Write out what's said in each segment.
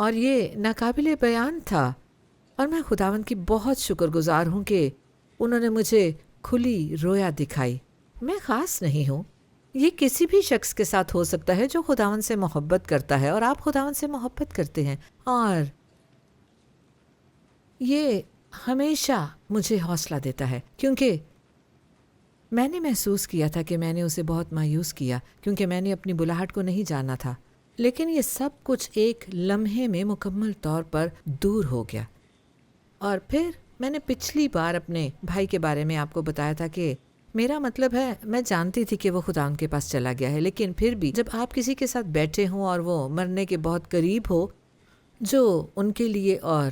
اور یہ ناقابل بیان تھا، اور میں خداوند کی بہت شکر گزار ہوں کہ انہوں نے مجھے کھلی رویا دکھائی۔ میں خاص نہیں ہوں، یہ کسی بھی شخص کے ساتھ ہو سکتا ہے جو خداوند سے محبت کرتا ہے، اور آپ خداوند سے محبت کرتے ہیں، اور یہ ہمیشہ مجھے حوصلہ دیتا ہے، کیونکہ میں نے محسوس کیا تھا کہ میں نے اسے بہت مایوس کیا، کیونکہ میں نے اپنی بلاہٹ کو نہیں جانا تھا، لیکن یہ سب کچھ ایک لمحے میں مکمل طور پر دور ہو گیا۔ اور پھر میں نے پچھلی بار اپنے بھائی کے بارے میں آپ کو بتایا تھا کہ میرا مطلب ہے میں جانتی تھی کہ وہ خدا ان کے پاس چلا گیا ہے، لیکن پھر بھی جب آپ کسی کے ساتھ بیٹھے ہوں اور وہ مرنے کے بہت قریب ہو، جو ان کے لیے اور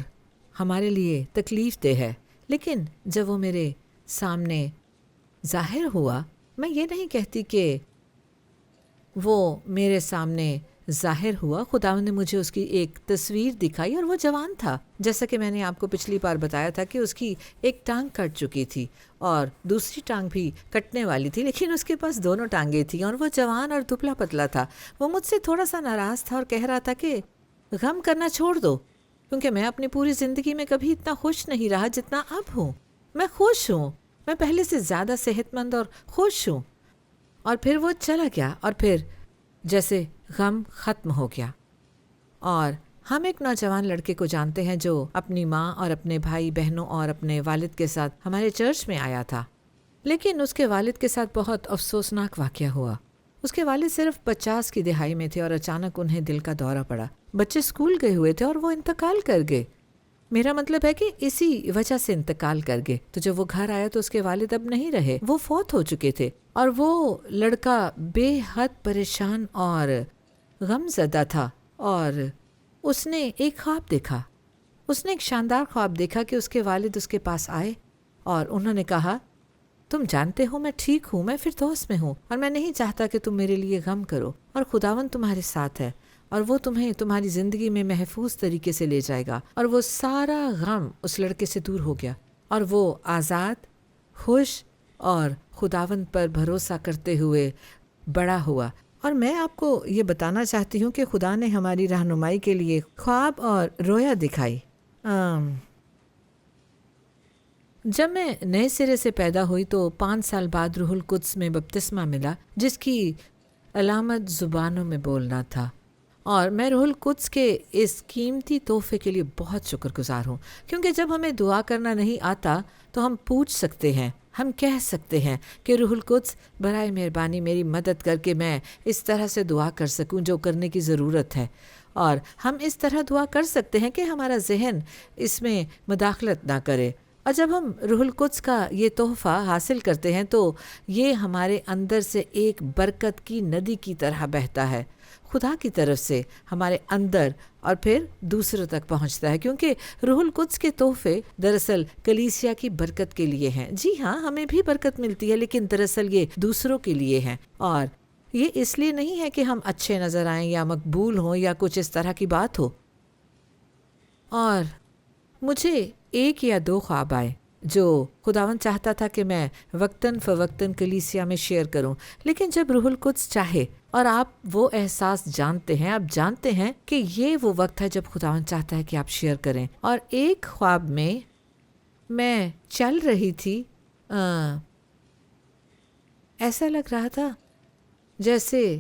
ہمارے لیے تکلیف دہ ہے، لیکن جب وہ میرے سامنے ظاہر ہوا، میں یہ نہیں کہتی کہ وہ میرے سامنے ظاہر ہوا، خداوند نے مجھے اس کی ایک تصویر دکھائی، اور وہ جوان تھا، جیسا کہ میں نے آپ کو پچھلی بار بتایا تھا کہ اس کی ایک ٹانگ کٹ چکی تھی اور دوسری ٹانگ بھی کٹنے والی تھی، لیکن اس کے پاس دونوں ٹانگیں تھیں، اور وہ جوان اور دبلا پتلا تھا۔ وہ مجھ سے تھوڑا سا ناراض تھا اور کہہ رہا تھا کہ غم کرنا چھوڑ دو، کیونکہ میں اپنی پوری زندگی میں کبھی اتنا خوش نہیں رہا جتنا اب ہوں۔ میں خوش ہوں، میں پہلے سے زیادہ صحت مند اور خوش ہوں۔ اور پھر وہ چلا گیا، اور پھر جیسے غم ختم ہو گیا۔ اور ہم ایک نوجوان لڑکے کو جانتے ہیں جو اپنی ماں اور اپنے بھائی بہنوں اور اپنے والد کے ساتھ ہمارے چرچ میں آیا تھا، لیکن اس کے والد کے ساتھ بہت افسوسناک واقعہ ہوا۔ اس کے والد صرف 50 کی دہائی میں تھے اور اچانک انہیں دل کا دورہ پڑا۔ بچے اسکول گئے ہوئے تھے اور وہ انتقال کر گئے۔ میرا مطلب ہے کہ اسی وجہ سے انتقال کر گئے۔ تو جب وہ گھر آیا تو اس کے والد اب نہیں رہے، وہ فوت ہو چکے تھے، اور وہ لڑکا بے حد پریشان اور غم زدہ تھا، اور اس نے ایک خواب دیکھا۔ اس نے ایک شاندار خواب دیکھا کہ اس کے والد اس کے پاس آئے اور انہوں نے کہا، تم جانتے ہو میں ٹھیک ہوں، میں فردوس میں ہوں، اور میں نہیں چاہتا کہ تم میرے لیے غم کرو، اور خداوند تمہارے ساتھ ہے، اور وہ تمہیں تمہاری زندگی میں محفوظ طریقے سے لے جائے گا۔ اور وہ سارا غم اس لڑکے سے دور ہو گیا، اور وہ آزاد، خوش اور خداوند پر بھروسہ کرتے ہوئے بڑا ہوا۔ اور میں آپ کو یہ بتانا چاہتی ہوں کہ خدا نے ہماری رہنمائی کے لیے خواب اور رویا دکھائی۔ جب میں نئے سرے سے پیدا ہوئی تو 5 سال بعد روح القدس میں بپتسمہ ملا، جس کی علامت زبانوں میں بولنا تھا، اور میں روح القدس کے اس قیمتی تحفے کے لیے بہت شکر گزار ہوں، کیونکہ جب ہمیں دعا کرنا نہیں آتا تو ہم پوچھ سکتے ہیں، ہم کہہ سکتے ہیں کہ روح القدس برائے مہربانی میری مدد کر کے میں اس طرح سے دعا کر سکوں جو کرنے کی ضرورت ہے، اور ہم اس طرح دعا کر سکتے ہیں کہ ہمارا ذہن اس میں مداخلت نہ کرے۔ اور جب ہم روح القدس کا یہ تحفہ حاصل کرتے ہیں تو یہ ہمارے اندر سے ایک برکت کی ندی کی طرح بہتا ہے، خدا کی طرف سے ہمارے اندر اور پھر دوسروں تک پہنچتا ہے، کیونکہ روح القدس کے تحفے دراصل کلیسیا کی برکت کے لیے ہیں۔ جی ہاں، ہمیں بھی برکت ملتی ہے، لیکن دراصل یہ دوسروں کے لیے ہیں، اور یہ اس لیے نہیں ہے کہ ہم اچھے نظر آئیں یا مقبول ہوں یا کچھ اس طرح کی بات ہو۔ اور مجھے 1 یا 2 خواب آئے جو خداوند چاہتا تھا کہ میں وقتاً فوقتاً کلیسیا میں شیئر کروں، لیکن جب روح القدس چاہے اور آپ وہ احساس جانتے ہیں، آپ جانتے ہیں کہ یہ وہ وقت ہے جب خداوند چاہتا ہے کہ آپ شیئر کریں۔ اور ایک خواب میں چل رہی تھی، ایسا لگ رہا تھا جیسے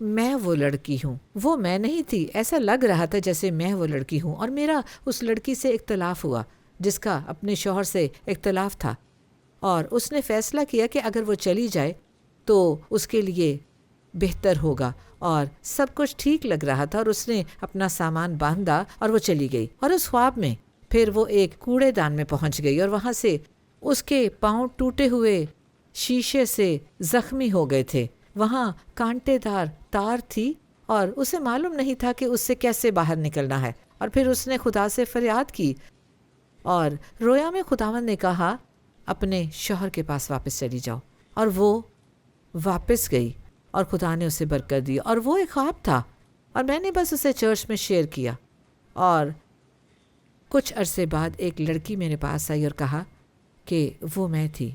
میں وہ لڑکی ہوں، وہ میں نہیں تھی، ایسا لگ رہا تھا جیسے میں وہ لڑکی ہوں، اور میرا اس لڑکی سے اختلاف ہوا جس کا اپنے شوہر سے اختلاف تھا، اور اس نے فیصلہ کیا کہ اگر وہ چلی جائے تو اس کے لیے بہتر ہوگا، اور سب کچھ ٹھیک لگ رہا تھا، اور اس نے اپنا سامان باندھا اور وہ چلی گئی۔ اور اس خواب میں پھر وہ ایک کوڑے دان میں پہنچ گئی، اور وہاں سے اس کے پاؤں ٹوٹے ہوئے شیشے سے زخمی ہو گئے تھے، وہاں کانٹے دار تار تھی، اور اسے معلوم نہیں تھا کہ اس سے کیسے باہر نکلنا ہے۔ اور پھر اس نے خدا سے فریاد کی، اور رویا میں خداوند نے کہا اپنے شوہر کے پاس واپس چلی جاؤ، اور وہ واپس گئی، اور خدا نے اسے برکت دی۔ اور وہ ایک خواب تھا، اور میں نے بس اسے چرچ میں شیئر کیا، اور کچھ عرصے بعد ایک لڑکی میرے پاس آئی اور کہا کہ وہ میں تھی،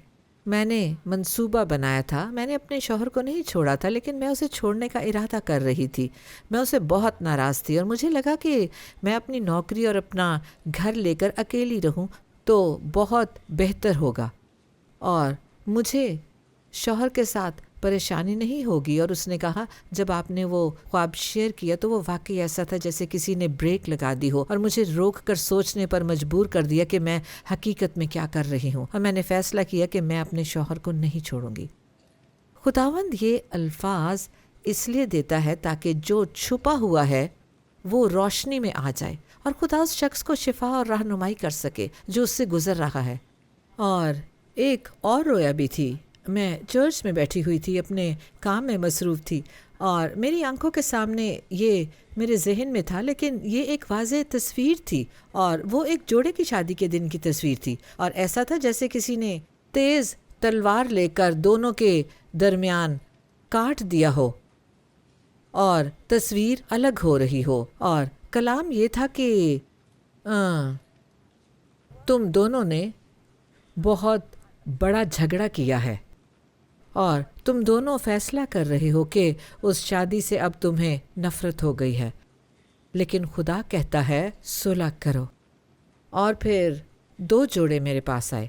میں نے منصوبہ بنایا تھا، میں نے اپنے شوہر کو نہیں چھوڑا تھا، لیکن میں اسے چھوڑنے کا ارادہ کر رہی تھی۔ میں اسے بہت ناراض تھی اور مجھے لگا کہ میں اپنی نوکری اور اپنا گھر لے کر اکیلی رہوں تو بہت بہتر ہوگا اور مجھے شوہر کے ساتھ پریشانی نہیں ہوگی۔ اور اس نے کہا جب آپ نے وہ خواب شیئر کیا تو وہ واقعی ایسا تھا جیسے کسی نے بریک لگا دی ہو اور مجھے روک کر سوچنے پر مجبور کر دیا کہ میں حقیقت میں کیا کر رہی ہوں، اور میں نے فیصلہ کیا کہ میں اپنے شوہر کو نہیں چھوڑوں گی۔ خداوند یہ الفاظ اس لیے دیتا ہے تاکہ جو چھپا ہوا ہے وہ روشنی میں آ جائے اور خدا اس شخص کو شفا اور رہنمائی کر سکے جو اس سے گزر رہا ہے۔ اور ایک اور رویا بھی تھی۔ میں چرچ میں بیٹھی ہوئی تھی، اپنے کام میں مصروف تھی اور میری آنکھوں کے سامنے یہ میرے ذہن میں تھا، لیکن یہ ایک واضح تصویر تھی اور وہ ایک جوڑے کی شادی کے دن کی تصویر تھی، اور ایسا تھا جیسے کسی نے تیز تلوار لے کر دونوں کے درمیان کاٹ دیا ہو اور تصویر الگ ہو رہی ہو، اور کلام یہ تھا کہ تم دونوں نے بہت بڑا جھگڑا کیا ہے اور تم دونوں فیصلہ کر رہے ہو کہ اس شادی سے اب تمہیں نفرت ہو گئی ہے، لیکن خدا کہتا ہے صلح کرو۔ اور پھر 2 جوڑے میرے پاس آئے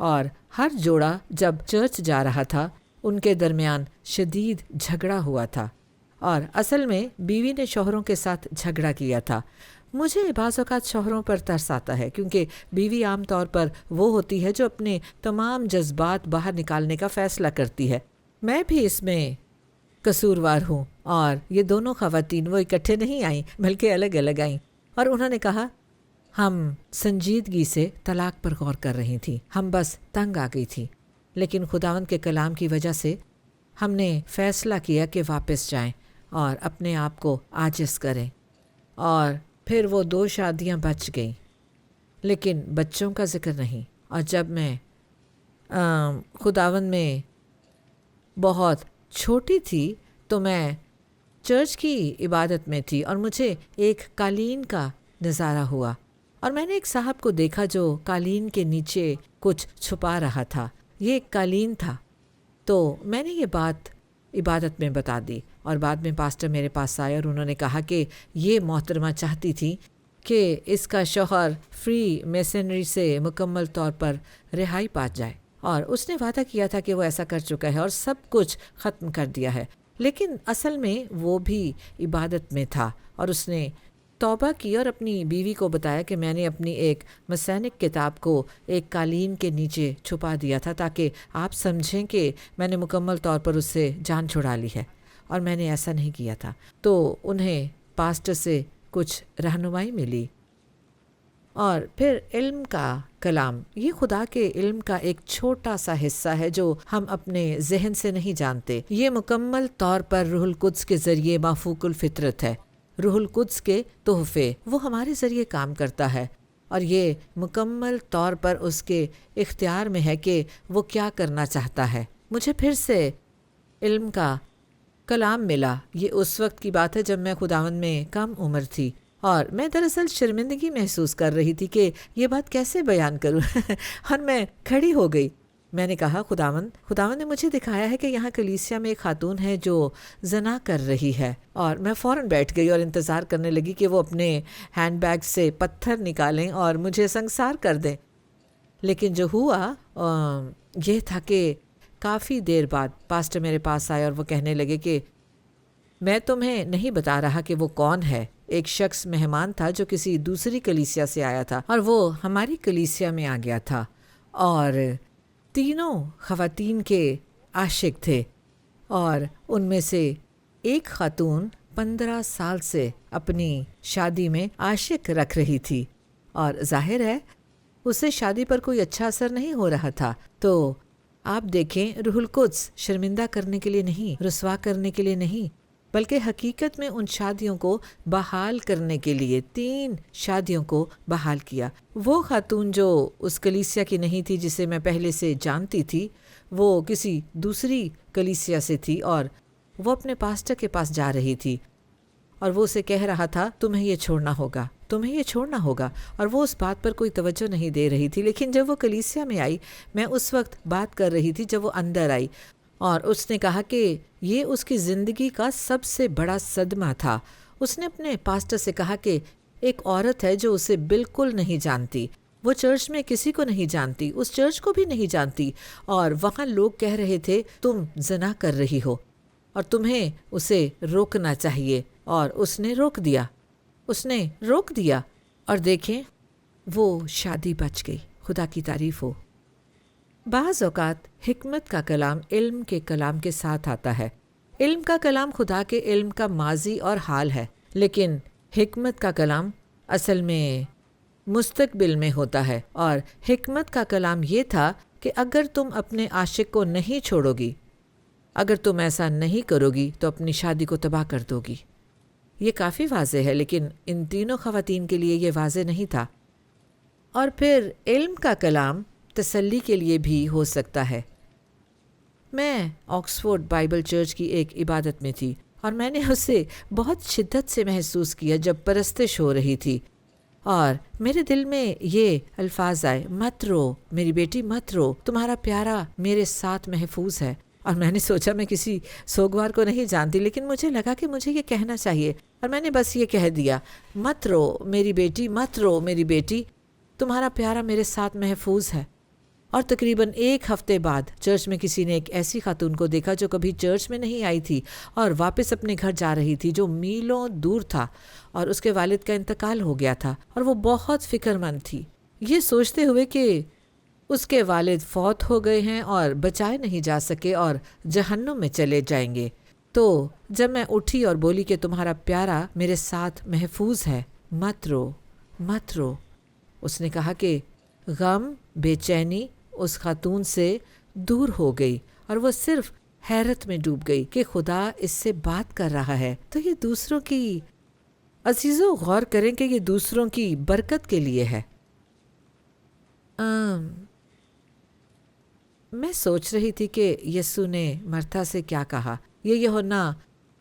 اور ہر جوڑا جب چرچ جا رہا تھا ان کے درمیان شدید جھگڑا ہوا تھا، اور اصل میں بیوی نے شوہروں کے ساتھ جھگڑا کیا تھا۔ مجھے بعض اوقات شوہروں پر ترس آتا ہے کیونکہ بیوی عام طور پر وہ ہوتی ہے جو اپنے تمام جذبات باہر نکالنے کا فیصلہ کرتی ہے۔ میں بھی اس میں قصوروار ہوں، اور یہ دونوں خواتین وہ اکٹھے نہیں آئیں بلکہ الگ الگ آئیں، اور انہوں نے کہا ہم سنجیدگی سے طلاق پر غور کر رہی تھیں، ہم بس تنگ آ گئی تھی، لیکن خداوند کے کلام کی وجہ سے ہم نے فیصلہ کیا کہ واپس جائیں اور اپنے آپ کو عاجز کریں، اور پھر وہ 2 شادیاں بچ گئیں، لیکن بچوں کا ذکر نہیں۔ اور جب میں خداوند میں بہت چھوٹی تھی تو میں چرچ کی عبادت میں تھی اور مجھے ایک قالین کا نظارہ ہوا، اور میں نے ایک صاحب کو دیکھا جو قالین کے نیچے کچھ چھپا رہا تھا۔ یہ ایک قالین تھا، تو میں نے یہ بات عبادت میں بتا دی، اور بعد میں پاسٹر میرے پاس آئے اور انہوں نے کہا کہ یہ محترمہ چاہتی تھی کہ اس کا شوہر فری میسنری سے مکمل طور پر رہائی پا جائے، اور اس نے وعدہ کیا تھا کہ وہ ایسا کر چکا ہے اور سب کچھ ختم کر دیا ہے، لیکن اصل میں وہ بھی عبادت میں تھا، اور اس نے توبہ کی اور اپنی بیوی کو بتایا کہ میں نے اپنی ایک مسینک کتاب کو ایک قالین کے نیچے چھپا دیا تھا تاکہ آپ سمجھیں کہ میں نے مکمل طور پر اس سے جان چھڑا لی ہے، اور میں نے ایسا نہیں کیا تھا۔ تو انہیں پاسٹر سے کچھ رہنمائی ملی، اور پھر علم کا کلام، یہ خدا کے علم کا ایک چھوٹا سا حصہ ہے جو ہم اپنے ذہن سے نہیں جانتے۔ یہ مکمل طور پر روح القدس کے ذریعے مافوق الفطرت ہے، روح القدس کے تحفے، وہ ہمارے ذریعے کام کرتا ہے، اور یہ مکمل طور پر اس کے اختیار میں ہے کہ وہ کیا کرنا چاہتا ہے۔ مجھے پھر سے علم کا کلام ملا۔ یہ اس وقت کی بات ہے جب میں خداوند میں کم عمر تھی، اور میں دراصل شرمندگی محسوس کر رہی تھی کہ یہ بات کیسے بیان کروں اور میں کھڑی ہو گئی۔ میں نے کہا خداوند نے مجھے دکھایا ہے کہ یہاں کلیسیا میں ایک خاتون ہے جو زنا کر رہی ہے، اور میں فوراً بیٹھ گئی اور انتظار کرنے لگی کہ وہ اپنے ہینڈ بیگ سے پتھر نکالیں اور مجھے سنگسار کر دیں، لیکن جو ہوا یہ تھا کہ کافی دیر بعد پاسٹر میرے پاس آئے اور وہ کہنے لگے کہ میں تمہیں نہیں بتا رہا کہ وہ کون ہے۔ ایک شخص مہمان تھا جو کسی دوسری کلیسیا سے آیا تھا اور وہ ہماری کلیسیا میں آ گیا تھا، اور تینوں خواتین کے عاشق تھے، اور ان میں سے ایک خاتون 15 سال سے اپنی شادی میں عاشق رکھ رہی تھی، اور ظاہر ہے اسے شادی پر کوئی اچھا اثر نہیں ہو رہا تھا۔ تو آپ دیکھیں، روح القدس شرمندہ کرنے کے لیے نہیں، رسوا کرنے کے لیے نہیں، بلکہ حقیقت میں ان شادیوں کو بحال کرنے کے لیے 3 شادیوں کو بحال کیا۔ وہ خاتون جو اس کلیسیا کی نہیں تھی جسے میں پہلے سے جانتی تھی، وہ کسی دوسری کلیسیا سے تھی، اور وہ اپنے پاسٹر کے پاس جا رہی تھی، اور وہ اسے کہہ رہا تھا تمہیں یہ چھوڑنا ہوگا، تمہیں یہ چھوڑنا ہوگا، اور وہ اس بات پر کوئی توجہ نہیں دے رہی تھی۔ لیکن جب وہ کلیسیا میں آئی، میں اس وقت بات کر رہی تھی جب وہ اندر آئی، اور اس نے کہا کہ یہ اس کی زندگی کا سب سے بڑا صدمہ تھا۔ اس نے اپنے پاسٹر سے کہا کہ ایک عورت ہے جو اسے بالکل نہیں جانتی، وہ چرچ میں کسی کو نہیں جانتی، اس چرچ کو بھی نہیں جانتی، اور وہاں لوگ کہہ رہے تھے تم زنا کر رہی ہو اور تمہیں اسے روکنا چاہیے، اور اس نے روک دیا، اس نے روک دیا، اور دیکھیں وہ شادی بچ گئی۔ خدا کی تعریف ہو۔ بعض اوقات حکمت کا کلام علم کے کلام کے ساتھ آتا ہے۔ علم کا کلام خدا کے علم کا ماضی اور حال ہے، لیکن حکمت کا کلام اصل میں مستقبل میں ہوتا ہے، اور حکمت کا کلام یہ تھا کہ اگر تم اپنے عاشق کو نہیں چھوڑو گی، اگر تم ایسا نہیں کرو گی تو اپنی شادی کو تباہ کر دو گی۔ یہ کافی واضح ہے، لیکن ان تینوں خواتین کے لیے یہ واضح نہیں تھا۔ اور پھر علم کا کلام تسلی کے لیے بھی ہو سکتا ہے۔ میں آکسفورڈ بائبل چرچ کی ایک عبادت میں تھی، اور میں نے اسے بہت شدت سے محسوس کیا جب پرستش ہو رہی تھی، اور میرے دل میں یہ الفاظ آئے، مت رو میری بیٹی، مت رو، تمہارا پیارا میرے ساتھ محفوظ ہے۔ اور میں نے سوچا میں کسی سوگوار کو نہیں جانتی، لیکن مجھے لگا کہ مجھے یہ کہنا چاہیے، اور میں نے بس یہ کہہ دیا، مت رو میری بیٹی، مت رو میری بیٹی، تمہارا پیارا میرے ساتھ محفوظ ہے۔ اور تقریباً ایک ہفتے بعد چرچ میں کسی نے ایک ایسی خاتون کو دیکھا جو کبھی چرچ میں نہیں آئی تھی اور واپس اپنے گھر جا رہی تھی، جو میلوں دور تھا، اور اس کے والد کا انتقال ہو گیا تھا، اور وہ بہت فکر مند تھی، یہ سوچتے ہوئے کہ اس کے والد فوت ہو گئے ہیں اور بچائے نہیں جا سکے اور جہنم میں چلے جائیں گے۔ تو جب میں اٹھی اور بولی کہ تمہارا پیارا میرے ساتھ محفوظ ہے، مت رو، مت رو، اس نے کہا کہ غم، بے چینی اس خاتون سے دور ہو گئی، اور وہ صرف حیرت میں ڈوب گئی کہ خدا اس سے بات کر رہا ہے۔ تو یہ دوسروں کی، عزیزو غور کریں کہ یہ دوسروں کی برکت کے لیے ہے۔ میں سوچ رہی تھی کہ یسوع نے مرتا سے کیا کہا۔ یہ یوحنا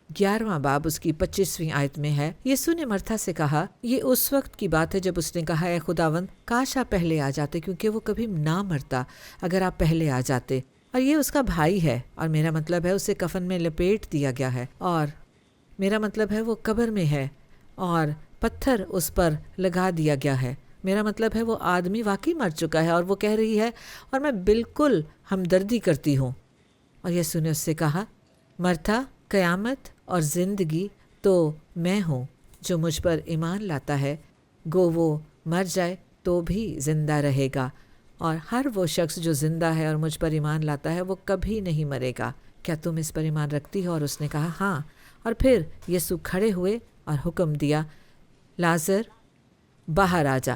11واں باب اس کی 25ویں آیت میں ہے۔ یسوع نے مرتا سے کہا، یہ اس وقت کی بات ہے جب اس نے کہا، اے خداوند کاش آپ پہلے آ جاتے، کیونکہ وہ کبھی نہ مرتا اگر آپ پہلے آ جاتے۔ اور یہ اس کا بھائی ہے، اور میرا مطلب ہے اسے کفن میں لپیٹ دیا گیا ہے، اور میرا مطلب ہے وہ قبر میں ہے اور پتھر اس پر لگا دیا گیا ہے۔ میرا مطلب ہے وہ آدمی واقعی مر چکا ہے، اور وہ کہہ رہی ہے، اور میں بالکل ہمدردی کرتی ہوں۔ اور یسوع نے اس سے کہا، مرتا، قیامت اور زندگی تو میں ہوں، جو مجھ پر ایمان لاتا ہے گو وہ مر جائے تو بھی زندہ رہے گا، اور ہر وہ شخص جو زندہ ہے اور مجھ پر ایمان لاتا ہے وہ کبھی نہیں مرے گا۔ کیا تم اس پر ایمان رکھتی ہو؟ اور اس نے کہا ہاں۔ اور پھر یسوع کھڑے ہوئے اور حکم دیا، لازر باہر آ جا۔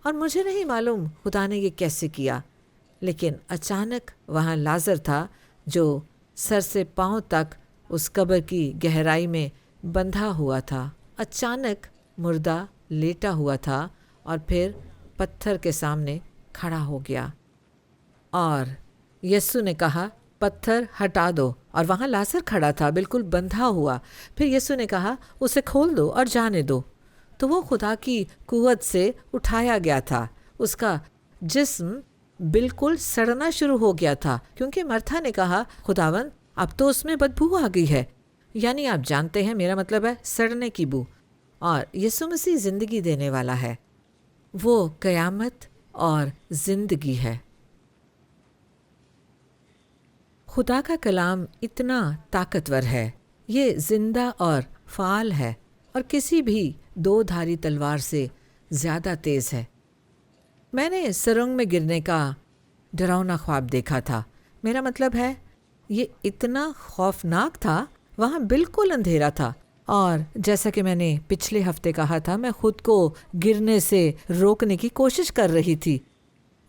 اور مجھے نہیں معلوم خدا نے یہ کیسے کیا، لیکن اچانک وہاں لازر تھا جو سر سے پاؤں تک اس قبر کی گہرائی میں بندھا ہوا تھا، اچانک مردہ لیٹا ہوا تھا، اور پھر پتھر کے سامنے کھڑا ہو گیا، اور یسوع نے کہا پتھر ہٹا دو، اور وہاں لازر کھڑا تھا بالکل بندھا ہوا۔ پھر یسوع نے کہا اسے کھول دو اور جانے دو۔ تو وہ خدا کی قوت سے اٹھایا گیا تھا، اس کا جسم بالکل سڑنا شروع ہو گیا تھا، کیونکہ مرتھا نے کہا خداوند اب تو اس میں بدبو آ گئی ہے، یعنی آپ جانتے ہیں میرا مطلب ہے سڑنے کی بو۔ اور یسوع مسیح زندگی دینے والا ہے، وہ قیامت اور زندگی ہے۔ خدا کا کلام اتنا طاقتور ہے، یہ زندہ اور فعال ہے، اور کسی بھی دو دھاری تلوار سے زیادہ تیز ہے۔ میں نے سرنگ میں گرنے کا ڈراؤنا خواب دیکھا تھا، میرا مطلب ہے یہ اتنا خوفناک تھا، وہاں بالکل اندھیرا تھا، اور جیسا کہ میں نے پچھلے ہفتے کہا تھا، میں خود کو گرنے سے روکنے کی کوشش کر رہی تھی،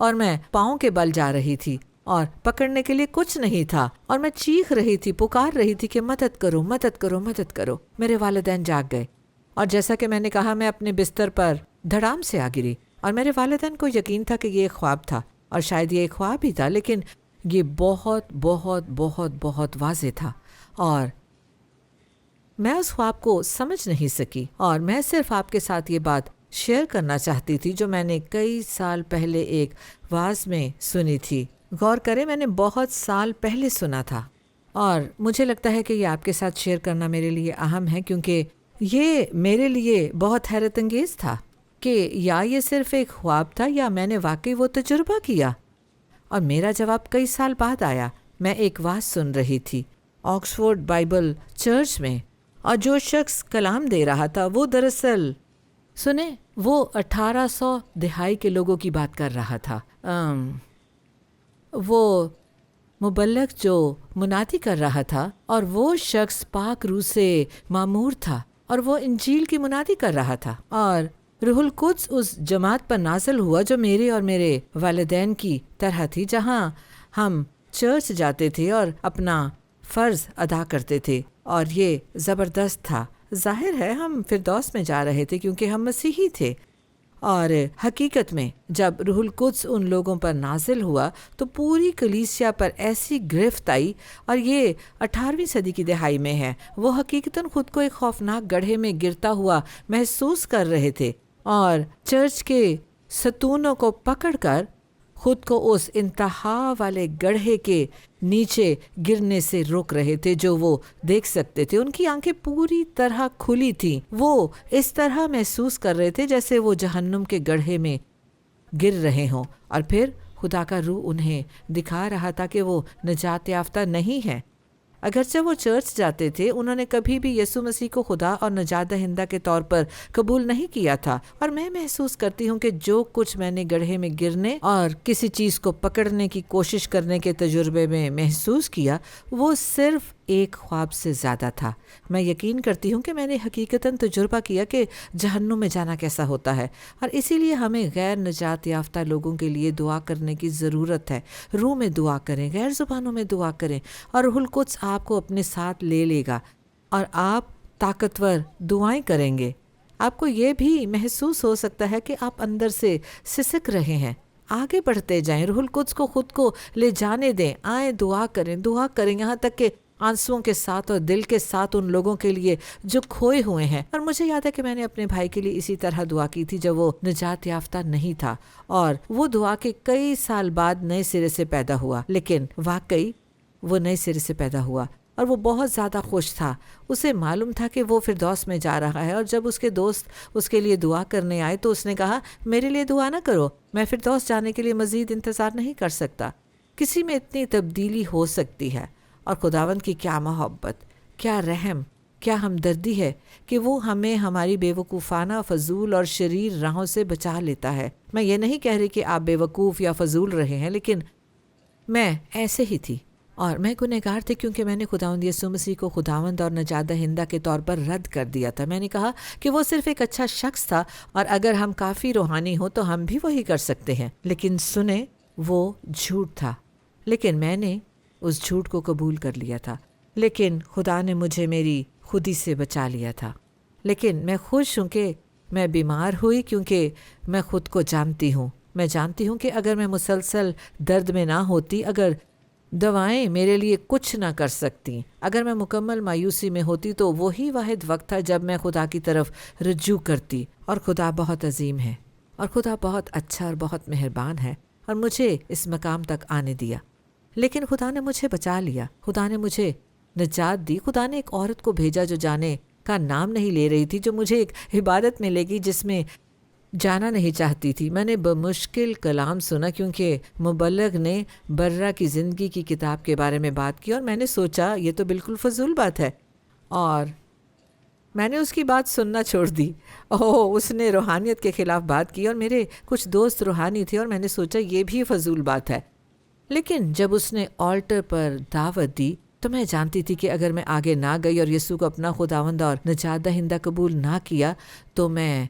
اور میں پاؤں کے بل جا رہی تھی، اور پکڑنے کے لیے کچھ نہیں تھا، اور میں چیخ رہی تھی، پکار رہی تھی کہ مدد کرو، مدد کرو، مدد کرو۔ میرے والدین جاگ گئے، اور جیسا کہ میں نے کہا میں اپنے بستر پر دھڑام سے آ گری، اور میرے والدین کو یقین تھا کہ یہ ایک خواب تھا، اور شاید یہ ایک خواب ہی تھا، لیکن یہ بہت بہت بہت بہت واضح تھا، اور میں اس خواب کو سمجھ نہیں سکی، اور میں صرف آپ کے ساتھ یہ بات شیئر کرنا چاہتی تھی جو میں نے کئی سال پہلے ایک واعظ میں سنی تھی۔ غور کریں، میں نے بہت سال پہلے سنا تھا، اور مجھے لگتا ہے کہ یہ آپ کے ساتھ شیئر کرنا میرے لیے اہم ہے، کیونکہ یہ میرے لیے بہت حیرت انگیز تھا کہ یا یہ صرف ایک خواب تھا یا میں نے واقعی وہ تجربہ کیا۔ اور میرا جواب کئی سال بعد آیا۔ میں ایک واعظ سن رہی تھی آکسفورڈ بائبل چرچ میں، اور جو شخص کلام دے رہا تھا وہ دراصل سنیں، وہ 1800 دہائی کے لوگوں کی بات کر رہا تھا۔ وہ مبلغ جو منادی کر رہا تھا، اور وہ شخص پاک روح سے معمور تھا، اور وہ انجیل کی منادی کر رہا تھا، اور روح القدس اس جماعت پر نازل ہوا جو میرے اور میرے والدین کی طرح تھی، جہاں ہم چرچ جاتے تھے اور اپنا فرض ادا کرتے تھے، اور یہ زبردست تھا۔ ظاہر ہے ہم فردوس میں جا رہے تھے کیونکہ ہم مسیحی تھے، اور حقیقت میں جب روح القدس ان لوگوں پر نازل ہوا تو پوری کلیسیا پر ایسی گرفت آئی، اور یہ 18ویں صدی کی دہائی میں ہے۔ وہ حقیقتاً خود کو ایک خوفناک گڑھے میں گرتا ہوا محسوس کر رہے تھے، اور چرچ کے ستونوں کو پکڑ کر خود کو اس انتہا والے گڑھے کے نیچے گرنے سے روک رہے تھے جو وہ دیکھ سکتے تھے۔ ان کی آنکھیں پوری طرح کھلی تھیں، وہ اس طرح محسوس کر رہے تھے جیسے وہ جہنم کے گڑھے میں گر رہے ہوں، اور پھر خدا کا روح انہیں دکھا رہا تھا کہ وہ نجات یافتہ نہیں ہے۔ اگرچہ وہ چرچ جاتے تھے، انہوں نے کبھی بھی یسوع مسیح کو خدا اور نجات دہندہ کے طور پر قبول نہیں کیا تھا، اور میں محسوس کرتی ہوں کہ جو کچھ میں نے گڑھے میں گرنے اور کسی چیز کو پکڑنے کی کوشش کرنے کے تجربے میں محسوس کیا، وہ صرف ایک خواب سے زیادہ تھا۔ میں یقین کرتی ہوں کہ میں نے حقیقتاً تجربہ کیا کہ جہنم میں جانا کیسا ہوتا ہے، اور اسی لیے ہمیں غیر نجات یافتہ لوگوں کے لیے دعا کرنے کی ضرورت ہے۔ روح میں دعا کریں، غیر زبانوں میں دعا کریں، اور روح القدس آپ کو اپنے ساتھ لے لے گا، اور آپ طاقتور دعائیں کریں گے۔ آپ کو یہ بھی محسوس ہو سکتا ہے کہ آپ اندر سے سسک رہے ہیں۔ آگے بڑھتے جائیں، روح القدس کو خود کو لے جانے دیں، آئیں دعا کریں یہاں تک کہ آنسوؤں کے ساتھ اور دل کے ساتھ ان لوگوں کے لیے جو کھوئے ہوئے ہیں۔ اور مجھے یاد ہے کہ میں نے اپنے بھائی کے لیے اسی طرح دعا کی تھی جب وہ نجات یافتہ نہیں تھا، اور وہ دعا کے کئی سال بعد نئے سرے سے پیدا ہوا، لیکن واقعی وہ نئے سرے سے پیدا ہوا، اور وہ بہت زیادہ خوش تھا۔ اسے معلوم تھا کہ وہ فردوس میں جا رہا ہے، اور جب اس کے دوست اس کے لیے دعا کرنے آئے تو اس نے کہا، میرے لیے دعا نہ کرو، میں فردوس جانے کے لیے مزید انتظار نہیں کر سکتا۔ کسی میں اتنی تبدیلی ہو سکتی ہے، اور خداوند کی کیا محبت، کیا رحم، کیا ہمدردی ہے کہ وہ ہمیں ہماری بے وقوفانہ، فضول اور شریر راہوں سے بچا لیتا ہے۔ میں یہ نہیں کہہ رہی کہ آپ بے وقوف یا فضول رہے ہیں، لیکن میں ایسے ہی تھی، اور میں گنہگار تھی کیونکہ میں نے خداوند یسوع مسیح کو خداوند اور نجات دہندہ کے طور پر رد کر دیا تھا۔ میں نے کہا کہ وہ صرف ایک اچھا شخص تھا، اور اگر ہم کافی روحانی ہوں تو ہم بھی وہی کر سکتے ہیں۔ لیکن سنیں، وہ جھوٹ تھا، لیکن میں نے اس جھوٹ کو قبول کر لیا تھا، لیکن خدا نے مجھے میری خودی سے بچا لیا تھا۔ لیکن میں خوش ہوں کہ میں بیمار ہوئی، کیونکہ میں خود کو جانتی ہوں۔ میں جانتی ہوں کہ اگر میں مسلسل درد میں نہ ہوتی، اگر دوائیں میرے لیے کچھ نہ کر سکتی، اگر میں مکمل مایوسی میں ہوتی، تو وہی واحد وقت تھا جب میں خدا کی طرف رجوع کرتی۔ اور خدا بہت عظیم ہے، اور خدا بہت اچھا اور بہت مہربان ہے، اور مجھے اس مقام تک آنے دیا۔ لیکن خدا نے مجھے بچا لیا، خدا نے مجھے نجات دی۔ خدا نے ایک عورت کو بھیجا جو جانے کا نام نہیں لے رہی تھی، جو مجھے ایک عبادت میں لے گئی جس میں جانا نہیں چاہتی تھی۔ میں نے بمشکل کلام سنا کیونکہ مبلغ نے برہ کی زندگی کی کتاب کے بارے میں بات کی، اور میں نے سوچا یہ تو بالکل فضول بات ہے، اور میں نے اس کی بات سننا چھوڑ دی۔ اس نے روحانیت کے خلاف بات کی، اور میرے کچھ دوست روحانی تھے، اور میں نے سوچا یہ بھی فضول بات ہے۔ لیکن جب اس نے آلٹر پر دعوت دی تو میں جانتی تھی کہ اگر میں آگے نہ گئی اور یسوع کو اپنا خداوند اور نجات دہندہ قبول نہ کیا تو میں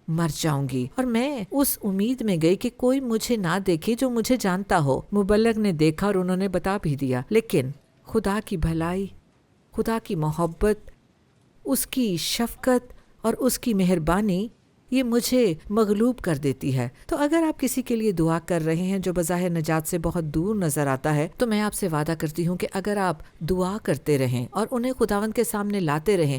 مر جاؤں گی، اور میں اس امید میں گئی کہ کوئی مجھے نہ دیکھے جو مجھے جانتا ہو۔ مبلغ نے دیکھا اور انہوں نے بتا بھی دیا، لیکن خدا کی بھلائی، خدا کی محبت، اس کی شفقت اور اس کی مہربانی یہ مجھے مغلوب کر دیتی ہے۔ تو اگر آپ کسی کے لیے دعا کر رہے ہیں جو بظاہر نجات سے بہت دور نظر آتا ہے، تو میں آپ سے وعدہ کرتی ہوں کہ اگر آپ دعا کرتے رہیں اور انہیں خداوند کے سامنے لاتے رہیں،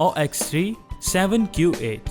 OX3 7QH।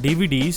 DVDs,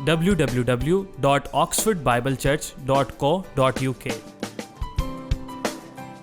www.oxfordbiblechurch.co.uk,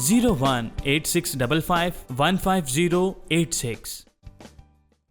018655 15086।